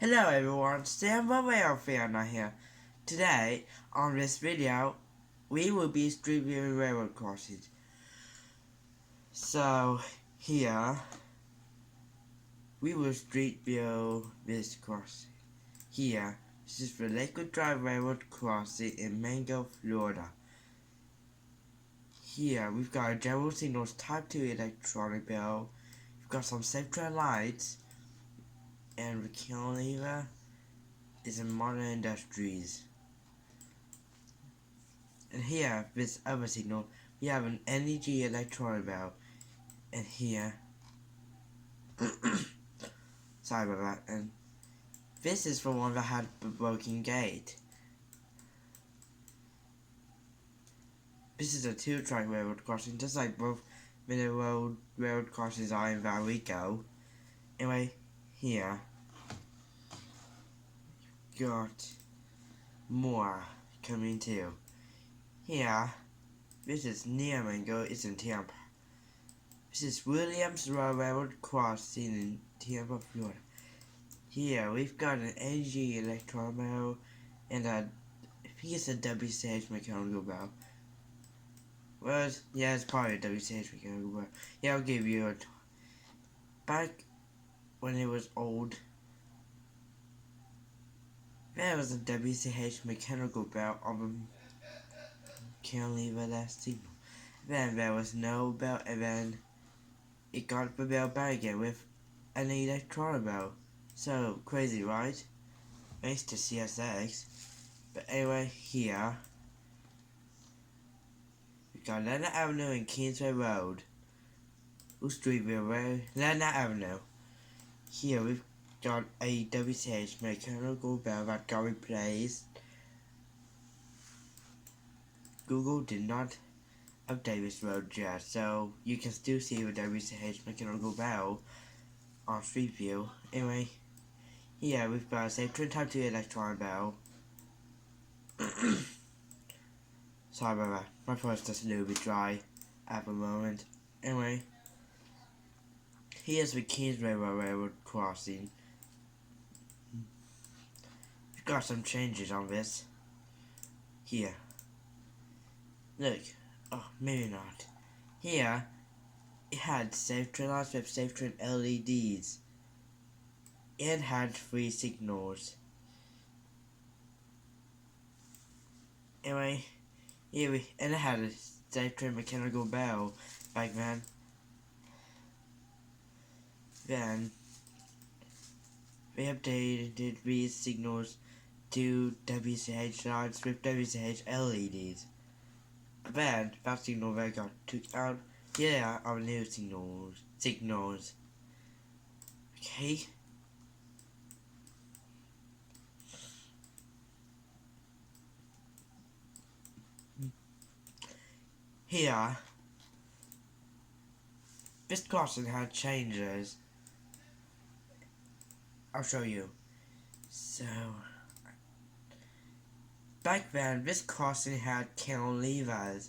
Hello everyone, Sam Romero Fiona here. Today, on this video, we will be street viewing railroad crossings. So, here, we will street view this crossing. Here, this is the Lakewood Drive Railroad crossing in Mango, Florida. Here, we've got a General Signals Type 2 electronic bell. We've got some SafeTrain lights, and the cantilever is in Modern Industries. And here, this other signal, we have an energy electronic bell. And here, sorry about that. And this is the one that had the broken gate. This is a two-track railroad crossing, just like both middle railroad crossings are in Valrico. Anyway, here, got more coming too. Here, this is near Mango, it's in Tampa. This is Williams Railroad crossing in Tampa, Florida. Here, we've got an energy electron bell and I think it's a WCH mechanical bell. Well, yeah, it's probably a WCH mechanical bell. Yeah, I'll give you a back when it was old. There was a WCH mechanical bell on the cantilever last signal. Then there was no bell, and then it got the bell back again with an electronic bell. So crazy, right? Thanks to CSX. But anyway, here we got Leonard Avenue and Kingsway Road. Streetville Road, Leonard Avenue. Here we've got a WCH mechanical bell that got replaced. Google did not update this road yet, so you can still see the WCH mechanical bell on Street View. Anyway, here we've got a SafeTrain Type 2 electronic bell. Sorry about that, my throat's just a little bit dry at the moment. Anyway, here's the Kingsway Railroad crossing. We've got some changes on this. Here. Look. Oh, maybe not. Here, it had SafeTrain lights with SafeTrain LEDs. It had 3 signals. Anyway, and it had a SafeTrain mechanical bell back then. Then, we updated these signals to WCH lights with WCH LEDs. Then, that signal that got took out. Here are new signals. Okay. Here, this crossing had changes. I'll show you. So, back then, this crossing had cantilevers.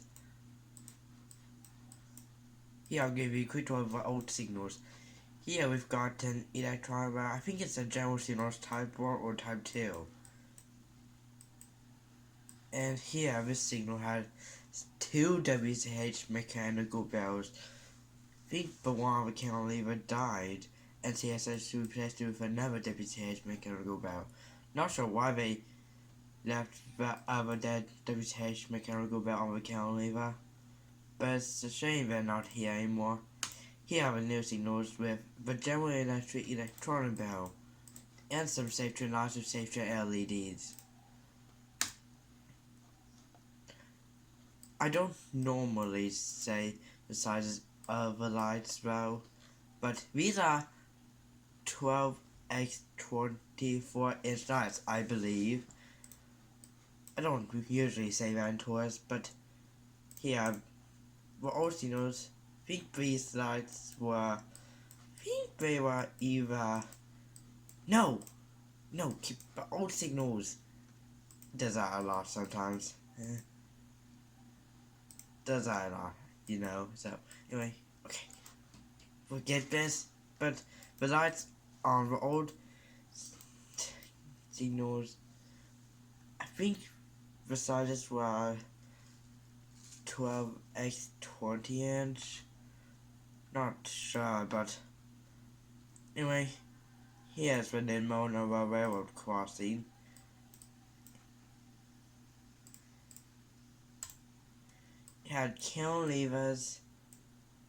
Here, I'll give you a quick tour of the old signals. Here, we've got an electronic bell. I think it's a General Signals Type 1 or Type 2. And here, this signal had 2 WCH mechanical bells. I think the one on the cantilever died, and CSX replaced it with another WCH mechanical bell. Not sure why they left the other dead WCH mechanical bell on the cantilever, but it's a shame they're not here anymore. Here are the new signals with the General Electric electronic bell, and some SafeTrain lights with SafeTrain LEDs. I don't normally say the sizes of the lights well, but these are 12x 24-inch lights, I believe. I don't usually say that in tours, but here, the old signals, I think these lights were, either, keep the old signals. Does that a lot sometimes. Does that a lot, so anyway, okay, forget this, but the lights on the old signals. I think the sizes were 12x 20-inch. Not sure, but anyway, here's the demo of a railroad crossing. It had cantilevers.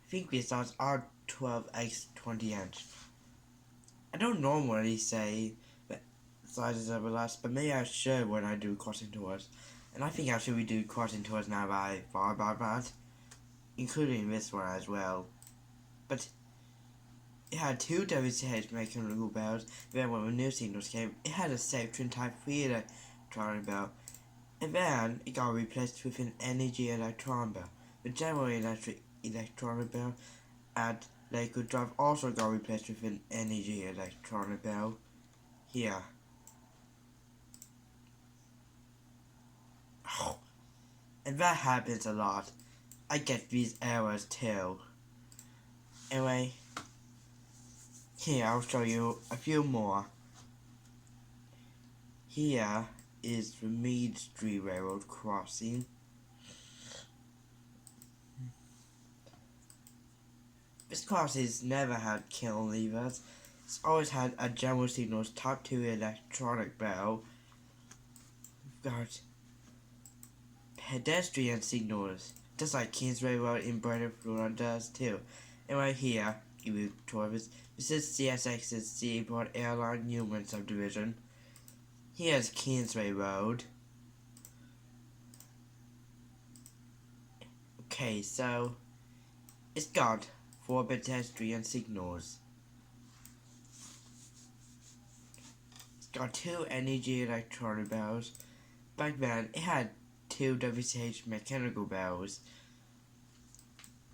I think these sides are 12x 20-inch. I don't normally say the sizes of the last, but maybe I should when I do crossing tours. And I think I should redo crossing tours now by far about that, including this one as well. But it had two WCH mechanical bells. Then when the new signals came, it had a Sectron Type 3 electronic bell. And then it got replaced with an Energy electron bell. The General Electric electronic bell at Lakewood Drive also got replaced with an Energy electronic bell. Here. Oh. And that happens a lot. I get these errors too. Anyway, here I'll show you a few more. Here is the Mead Street Railroad crossing. This crossing has never had cantilevers. It's always had a General Signals Type 2 electronic bell. We've got pedestrian signals, just like Kings Railroad in Brighton, Florida does too. And right here, give you a tour of this. This is CSX's Seaport Airline Newman subdivision. Here's Kingsway Road. Okay, so it's got 4 pedestrian signals. It's got 2 Energy electronic bells. Back then, it had 2 WCH mechanical bells.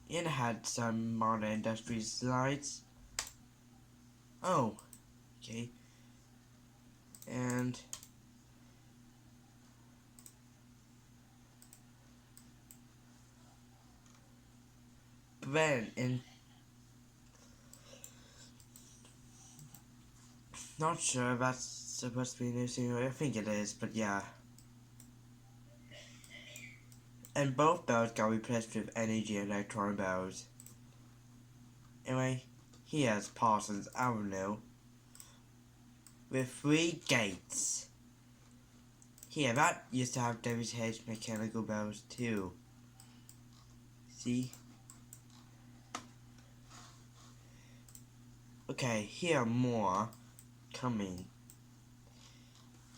And it had some modern industries lights. Oh, okay. And then not sure if that's supposed to be a new signal. I think it is, but yeah. And both bells got replaced with Energy electron bells. Anyway, here's Parsons Avenue with 3 gates. Here, that used to have WCH mechanical bells too. See? Okay, here are more coming.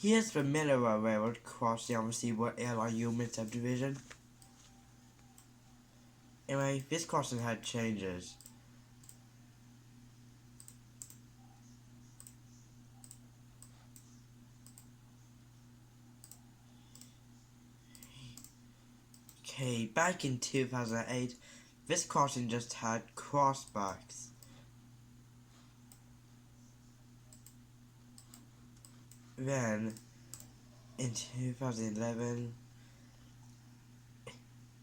Here's the Miller Railroad crossing on the Seaport Airline Human subdivision. Anyway, this crossing had changes. Okay, back in 2008, this crossing just had crossbacks. Then, in 2011,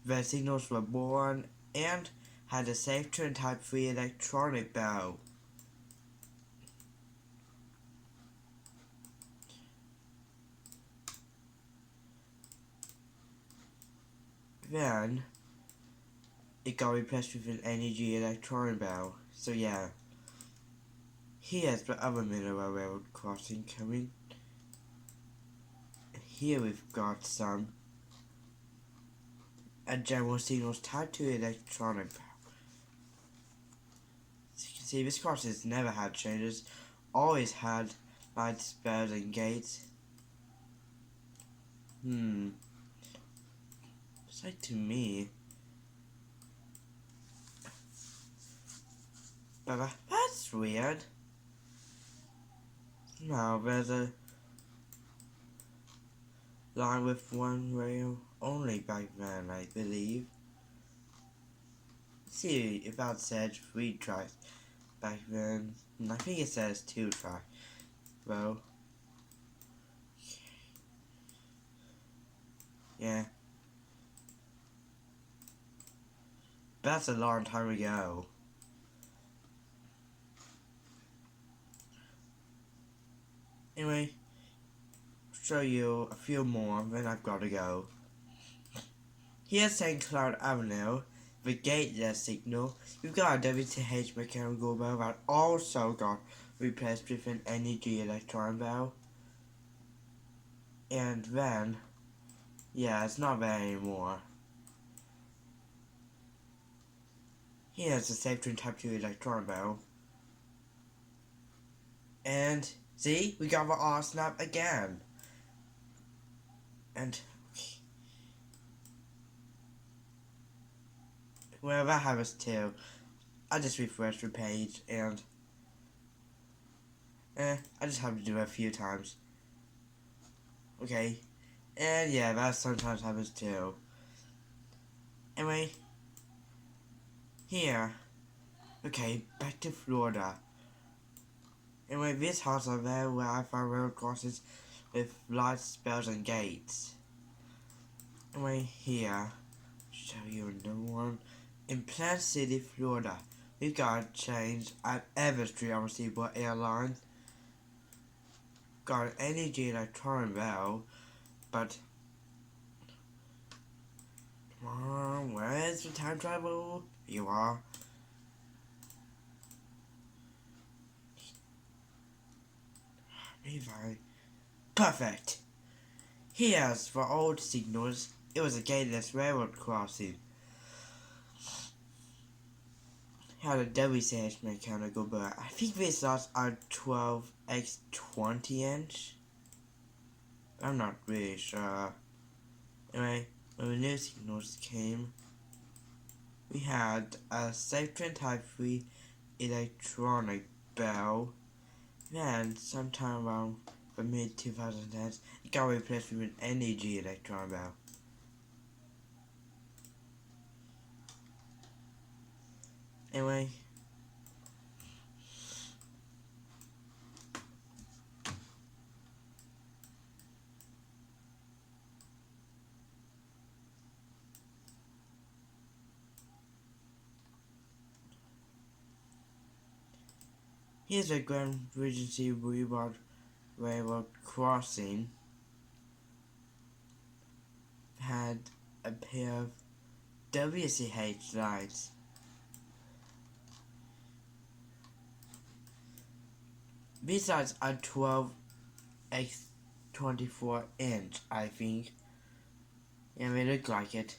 the signals were born and had a Sectron Type 3 electronic bell. Then, it got replaced with an Energy electronic bell. So yeah, here's the other Mineral Railroad crossing coming. Here we've got a General Signals Type 2 electronic bell. As you can see, this crossing has never had changes. Always had lights, bells, and gates. It's like to me. But that's weird. Now there's a line with 1 rail only back then, I believe. Let's see if that said 3 tracks back then. I think it says 2 tracks. Well, yeah. That's a long time ago. Anyway, show you a few more, then I've got to go. Here's St. Cloud Avenue, the gateless signal. We've got a WTH mechanical bell that also got replaced with an NEG electron bell. And then, yeah, it's not there anymore. Here's the Safety Type 2 electron bell. And, see, we got the R-snap again. And, well, that happens too. I just refreshed the page and I just have to do it a few times. Okay. And yeah, that sometimes happens too. Anyway. Here. Okay, back to Florida. Anyway, this house over there where I found rail crosses with lights, spells and gates. Anyway, here. Show you another one. In Plant City, Florida. We got a change at Everett Street on Seaboard Airline. Got an NEG electron bell, but come on, where is the time travel? You are. Perfect. Here's for old signals. It was a gateless railroad crossing. Had a WCH mechanical, but I think these slots are 12x20 inch. I'm not really sure. Anyway, when the new signals came, we had a Safety Type 3 electronic bell. Then, sometime around the mid-2010s, it got replaced with an NEG electron bell. Anyway, here's a Grand Regency Boulevard Railroad crossing. Had a pair of WCH lights. These lights are 12x24 inch, I think. Yeah, they look like it.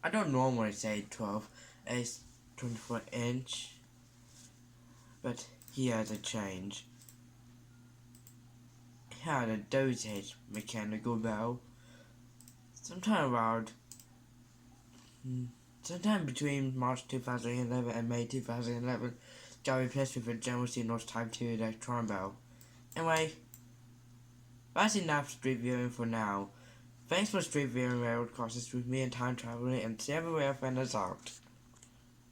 I don't normally say 12x24 inch, but here's a change. It had a WCH mechanical bell. Sometime between March 2011 and May 2011, got replaced with a General Signals Type 2 electron bell. Anyway, that's enough street viewing for now. Thanks for street viewing railroad crosses with me and time traveling, and see everywhere friend us out.